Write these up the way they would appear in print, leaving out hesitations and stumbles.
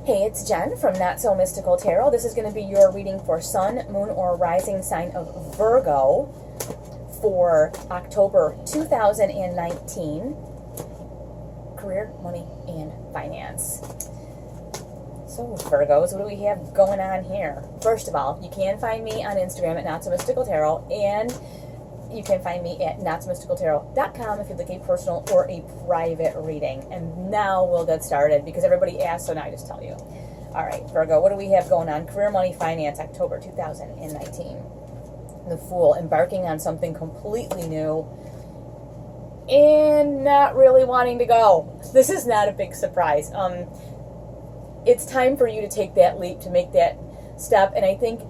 Hey, it's Jen from Not So Mystical Tarot. This is going to be your reading for Sun, Moon, or Rising sign of Virgo for October 2019. Career, money, and finance. So, Virgos, what do we have going on here? First of all, you can find me on Instagram at Not So Mystical Tarot, and you can find me at notsomysticaltarot.com if you'd like a personal or a private reading. And now we'll get started because everybody asked, so now I just tell you. All right, Virgo, what do we have going on? Career, money, finance, October 2019. The Fool, embarking on something completely new and not really wanting to go. This is not a big surprise. It's time for you to take that leap, to make that step, and I think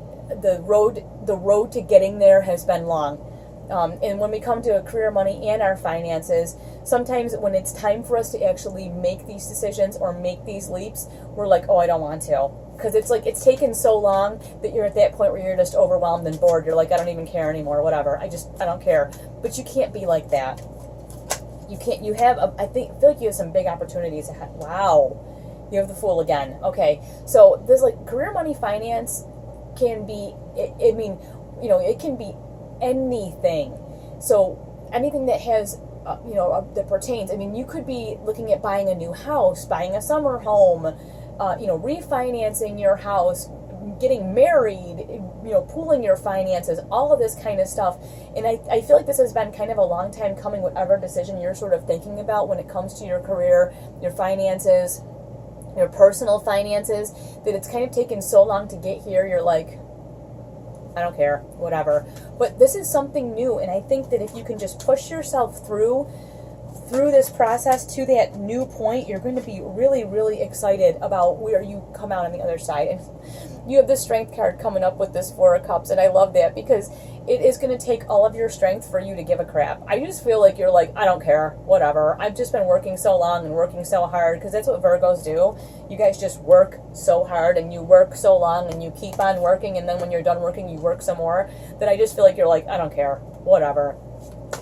the road to getting there has been long. And when we come to a career, money, and our finances, sometimes when it's time for us to actually make these decisions or make these leaps, we're like, oh, I don't want to. Because it's like, it's taken so long that you're at that point where you're just overwhelmed and bored. You're like, I don't even care anymore, whatever. I don't care. But you can't be like that. You can't, you have, I feel like you have some big opportunities ahead. Wow. You have the Fool again. Okay. So this like career, money, finance can be, it can be anything. So anything that has, that pertains. I mean, you could be looking at buying a new house, buying a summer home, refinancing your house, getting married, pooling your finances, all of this kind of stuff. And I feel like this has been kind of a long time coming, whatever decision you're sort of thinking about when it comes to your career, your finances, your personal finances, that it's kind of taken so long to get here. You're like, I don't care, whatever. But this is something new, and I think that if you can just push yourself through this process to that new point, you're going to be really, really excited about where you come out on the other side. And you have the Strength card coming up with this Four of Cups, and I love that because it is going to take all of your strength for you to give a crap. I just feel like you're like, I don't care, whatever. I've just been working so long and working so hard, because that's what Virgos do. You guys just work so hard, and you work so long, and you keep on working, and then when you're done working, you work some more. That I just feel like you're like, I don't care, whatever.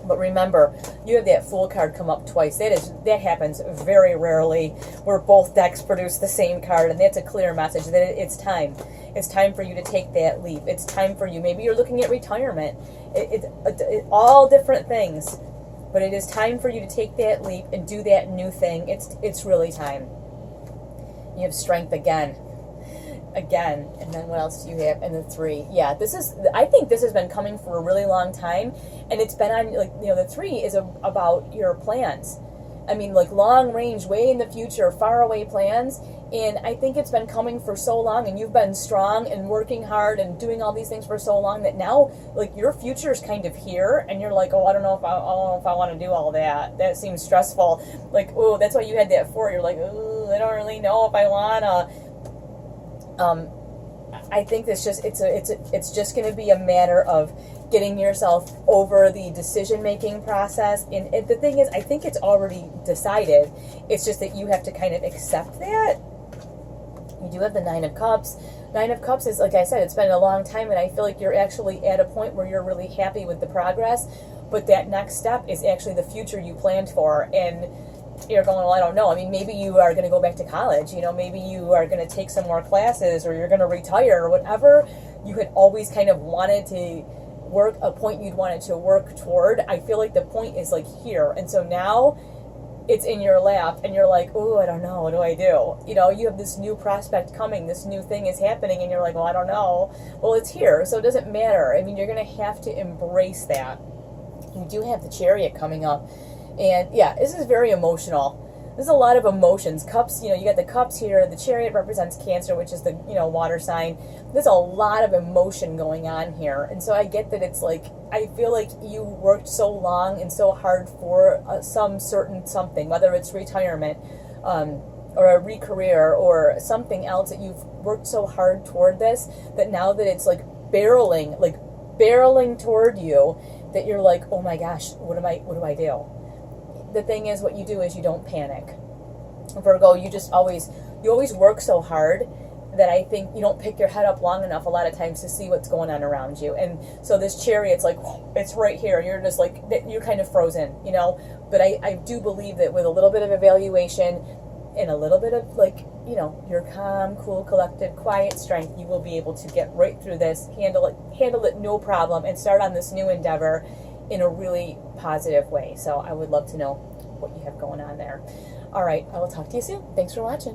But remember, you have that Fool card come up twice. That happens very rarely, where both decks produce the same card, and that's a clear message that it's time. It's time for you to take that leap. It's time for you. Maybe you're looking at retirement. It's all different things, but it is time for you to take that leap and do that new thing. It's really time. You have Strength again, and then what else do you have? And the Three. Yeah, I think this has been coming for a really long time, and it's been on, the Three is about your plans. I mean, like long range, way in the future, far away plans. And I think it's been coming for so long, and you've been strong and working hard and doing all these things for so long that now, like, your future is kind of here, and you're like, oh, I don't know if I want to do all that. That seems stressful. Like, oh, that's why you had that Four. You're like, oh, I don't really know if I wanna. I think it's just going to be a matter of getting yourself over the decision-making process. And the thing is, I think it's already decided. It's just that you have to kind of accept that. You do have the Nine of Cups. Nine of Cups is, like I said, it's been a long time, and I feel like you're actually at a point where you're really happy with the progress. But that next step is actually the future you planned for. And you're going, well, I don't know. I mean, maybe you are going to go back to college. Maybe you are going to take some more classes, or you're going to retire, or whatever you had always kind of wanted to work, a point you'd wanted to work toward. I feel like the point is like here. And so now it's in your lap, and you're like, oh, I don't know. What do I do? You have this new prospect coming. This new thing is happening, and you're like, well, I don't know. Well, it's here, so it doesn't matter. I mean, you're going to have to embrace that. You do have the Chariot coming up. And yeah, this is very emotional. There's a lot of emotions. Cups, you got the Cups here. The Chariot represents Cancer, which is the, water sign. There's a lot of emotion going on here. And so I get that it's like, I feel like you worked so long and so hard for some certain something, whether it's retirement, or a re-career, or something else, that you've worked so hard toward this, that now that it's like barreling toward you, that you're like, oh my gosh, what do I do? The thing is, what you do is you don't panic. Virgo, you always work so hard that I think you don't pick your head up long enough a lot of times to see what's going on around you. And so this Chariot's like, it's right here. You're just like, you're kind of frozen, But I do believe that with a little bit of evaluation and a little bit of like, you know, your calm, cool, collected, quiet strength, you will be able to get right through this, handle it no problem, and start on this new endeavor in a really positive way. So I would love to know what you have going on there. All right, I will talk to you soon. Thanks for watching.